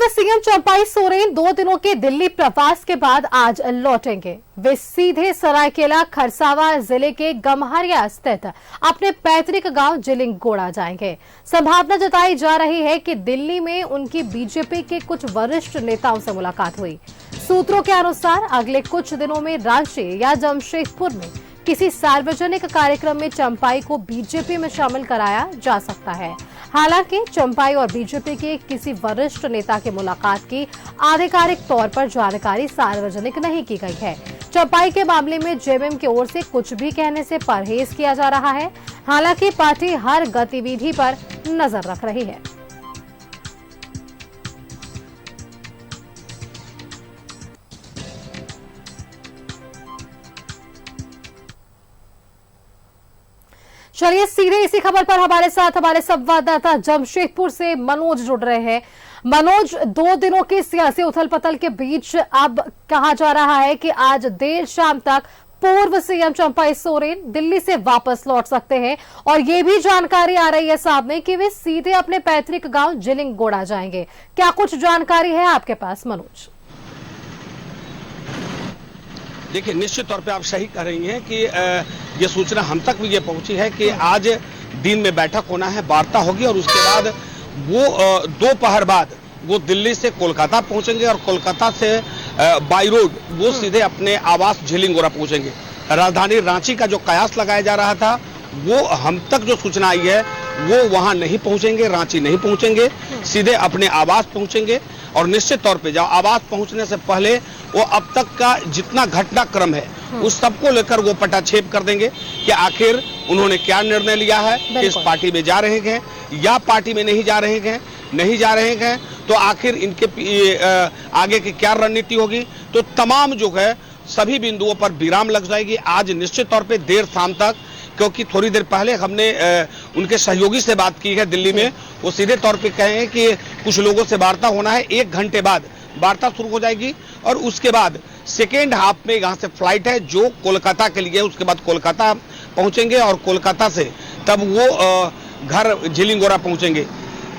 पूर्व सीएम चंपाई सोरेन 2 दिनों के दिल्ली प्रवास के बाद आज लौटेंगे। वे सीधे सरायकेला खरसावां जिले के गम्हरिया स्थित अपने पैतृक गांव जिलिंगगोड़ा जाएंगे। संभावना जताई जा रही है कि दिल्ली में उनकी बीजेपी के कुछ वरिष्ठ नेताओं से मुलाकात हुई। सूत्रों के अनुसार अगले कुछ दिनों में रांची या जमशेदपुर में किसी सार्वजनिक कार्यक्रम में चंपाई को बीजेपी में शामिल कराया जा सकता है। हालांकि चंपाई और बीजेपी के किसी वरिष्ठ नेता की मुलाकात की आधिकारिक तौर पर जानकारी सार्वजनिक नहीं की गई है। चंपाई के मामले में जेएमएम की ओर से कुछ भी कहने से परहेज किया जा रहा है। हालांकि पार्टी हर गतिविधि पर नजर रख रही है। चलिए सीधे इसी खबर पर हमारे साथ हमारे संवाददाता जमशेदपुर से मनोज जुड़ रहे हैं। मनोज, 2 दिनों की सियासी उथल पथल के बीच अब कहा जा रहा है कि आज देर शाम तक पूर्व सीएम चंपाई सोरेन दिल्ली से वापस लौट सकते हैं और ये भी जानकारी आ रही है सामने कि वे सीधे अपने पैतृक गांव जिलिंगगोड़ा जाएंगे। क्या कुछ जानकारी है आपके पास मनोज? देखिए, निश्चित तौर पे आप सही कह रही हैं कि ये सूचना हम तक भी ये पहुंची है कि आज दिन में बैठक होना है, वार्ता होगी और उसके बाद वो दोपहर बाद वो दिल्ली से कोलकाता पहुंचेंगे और कोलकाता से बाई रोड वो सीधे अपने आवास जिलिंगगोड़ा पहुंचेंगे। राजधानी रांची का जो कयास लगाया जा रहा था वो हम तक जो सूचना आई है वो वहां नहीं पहुंचेंगे, रांची नहीं पहुंचेंगे, सीधे अपने आवास पहुंचेंगे। और निश्चित तौर पे जब आवास पहुंचने से पहले वो अब तक का जितना घटनाक्रम है उस सबको लेकर वो पटाक्षेप कर देंगे कि आखिर उन्होंने क्या निर्णय लिया है, किस पार्टी में जा रहे हैं या पार्टी में नहीं जा रहे हैं तो आखिर इनके आगे की क्या रणनीति होगी। तो तमाम जो है सभी बिंदुओं पर विराम लग जाएगी आज निश्चित तौर पे देर शाम तक, क्योंकि थोड़ी देर पहले हमने उनके सहयोगी से बात की है दिल्ली में। वो सीधे तौर पे कहे हैं कि कुछ लोगों से वार्ता होना है, 1 घंटे बाद वार्ता शुरू हो जाएगी और उसके बाद सेकेंड हाफ में यहाँ से फ्लाइट है जो कोलकाता के लिए, उसके बाद कोलकाता पहुंचेंगे और कोलकाता से तब वो घर जिलिंगगोड़ा पहुंचेंगे।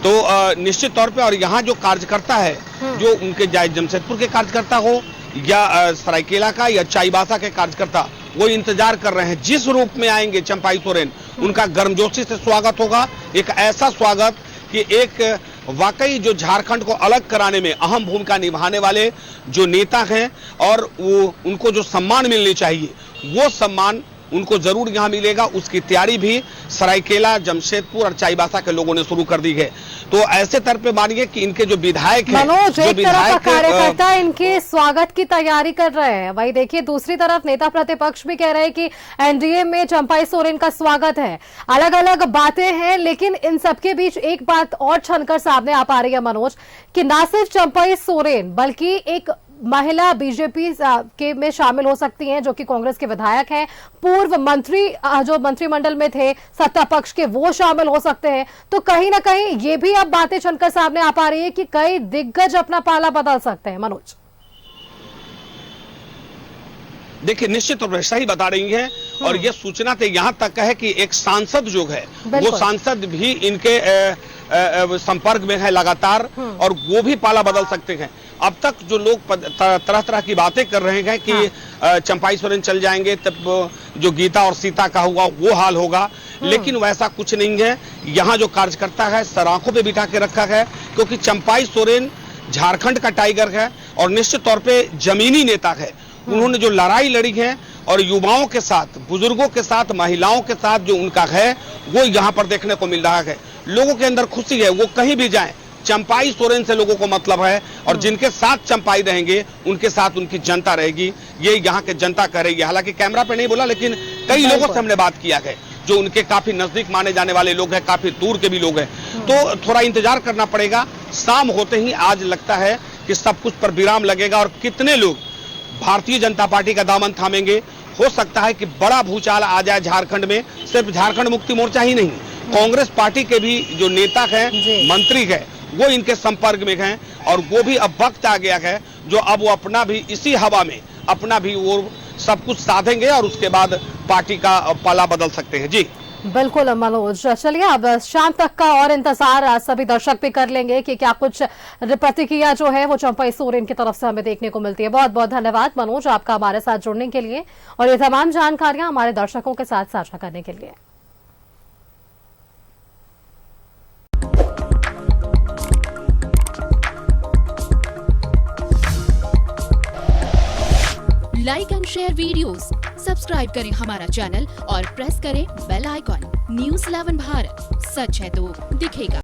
तो निश्चित तौर पे और यहाँ जो कार्यकर्ता है, जो उनके जमशेदपुर के कार्यकर्ता हो या सरायकेला का या चाईबासा के कार्यकर्ता, वो इंतजार कर रहे हैं जिस रूप में आएंगे चंपाई सोरेन, उनका गर्मजोशी से स्वागत होगा। एक ऐसा स्वागत कि एक वाकई जो झारखंड को अलग कराने में अहम भूमिका निभाने वाले जो नेता हैं और वो उनको जो सम्मान मिलनी चाहिए वो सम्मान उनको जरूर यहाँ मिलेगा। उसकी तैयारी भी सरायकेला, जमशेदपुर और चाईबासा के लोगों ने शुरू कर दी है। तो ऐसे तरह पे मानिए कि इनके जो विधायक हैं, जो विधायक कार्यकर्ता इनके स्वागत की तैयारी कर रहे हैं, वही देखिए दूसरी तरफ नेता प्रतिपक्ष भी कह रहे हैं कि एनडीए में चंपाई सोरेन का स्वागत है। अलग अलग बातें हैं, लेकिन इन सबके बीच एक बात और छनकर सामने आ पा रही है मनोज, कि न सिर्फ चंपाई सोरेन बल्कि एक महिला बीजेपी के में शामिल हो सकती हैं जो कि कांग्रेस के विधायक हैं, पूर्व मंत्री जो मंत्रिमंडल में थे सत्ता पक्ष के, वो शामिल हो सकते हैं। तो कहीं ना कहीं ये भी अब बातें छनकर सामने आ पा रही है कि कई दिग्गज अपना पाला बदल सकते हैं। मनोज, देखिए निश्चित तौर पर सही बता रही हैं और ये सूचना तो यहाँ तक है कि एक सांसद जो है वो सांसद भी इनके संपर्क में है लगातार और वो भी पाला बदल सकते हैं। अब तक जो लोग तरह तरह की बातें कर रहे हैं कि चंपाई सोरेन चल जाएंगे तब जो गीता और सीता का हुआ वो हाल होगा, लेकिन वैसा कुछ नहीं है। यहाँ जो कार्यकर्ता है सराखों पे बिठा के रखा है, क्योंकि चंपाई सोरेन झारखंड का टाइगर है और निश्चित तौर पे जमीनी नेता है। उन्होंने जो लड़ाई लड़ी है और युवाओं के साथ, बुजुर्गों के साथ, महिलाओं के साथ जो उनका है वो यहाँ पर देखने को मिल रहा है। लोगों के अंदर खुशी है, वो कहीं भी जाएं, चंपाई सोरेन से लोगों को मतलब है और जिनके साथ चंपाई रहेंगे उनके साथ उनकी जनता रहेगी, ये यहाँ के जनता कह रही है। हालांकि कैमरा पे नहीं बोला, लेकिन कई लोगों से हमने बात किया है जो उनके काफी नजदीक माने जाने वाले लोग हैं, काफी दूर के भी लोग हैं। तो थोड़ा इंतजार करना पड़ेगा। शाम होते ही आज लगता है कि सब कुछ पर विराम लगेगा और कितने लोग भारतीय जनता पार्टी का दामन थामेंगे। हो सकता है कि बड़ा भूचाल आ जाए झारखंड में। सिर्फ झारखंड मुक्ति मोर्चा ही नहीं, कांग्रेस पार्टी के भी जो नेता हैं, मंत्री हैं, वो इनके संपर्क में हैं और वो भी अब वक्त आ गया है जो अब वो अपना भी इसी हवा में अपना भी वो सब कुछ साधेंगे और उसके बाद पार्टी का पाला बदल सकते हैं। जी बिल्कुल मनोज, चलिए अब शाम तक का और इंतजार सभी दर्शक भी कर लेंगे कि क्या कुछ प्रतिक्रिया जो है वो चंपई सोरेन की तरफ से हमें देखने को मिलती है। बहुत बहुत धन्यवाद मनोज आपका हमारे साथ जुड़ने के लिए और ये तमाम जानकारियां हमारे दर्शकों के साथ साझा करने के लिए। Like and share videos, subscribe करें हमारा चैनल और प्रेस करें बेल आइकॉन। न्यूज़ 11 भारत, सच है तो दिखेगा।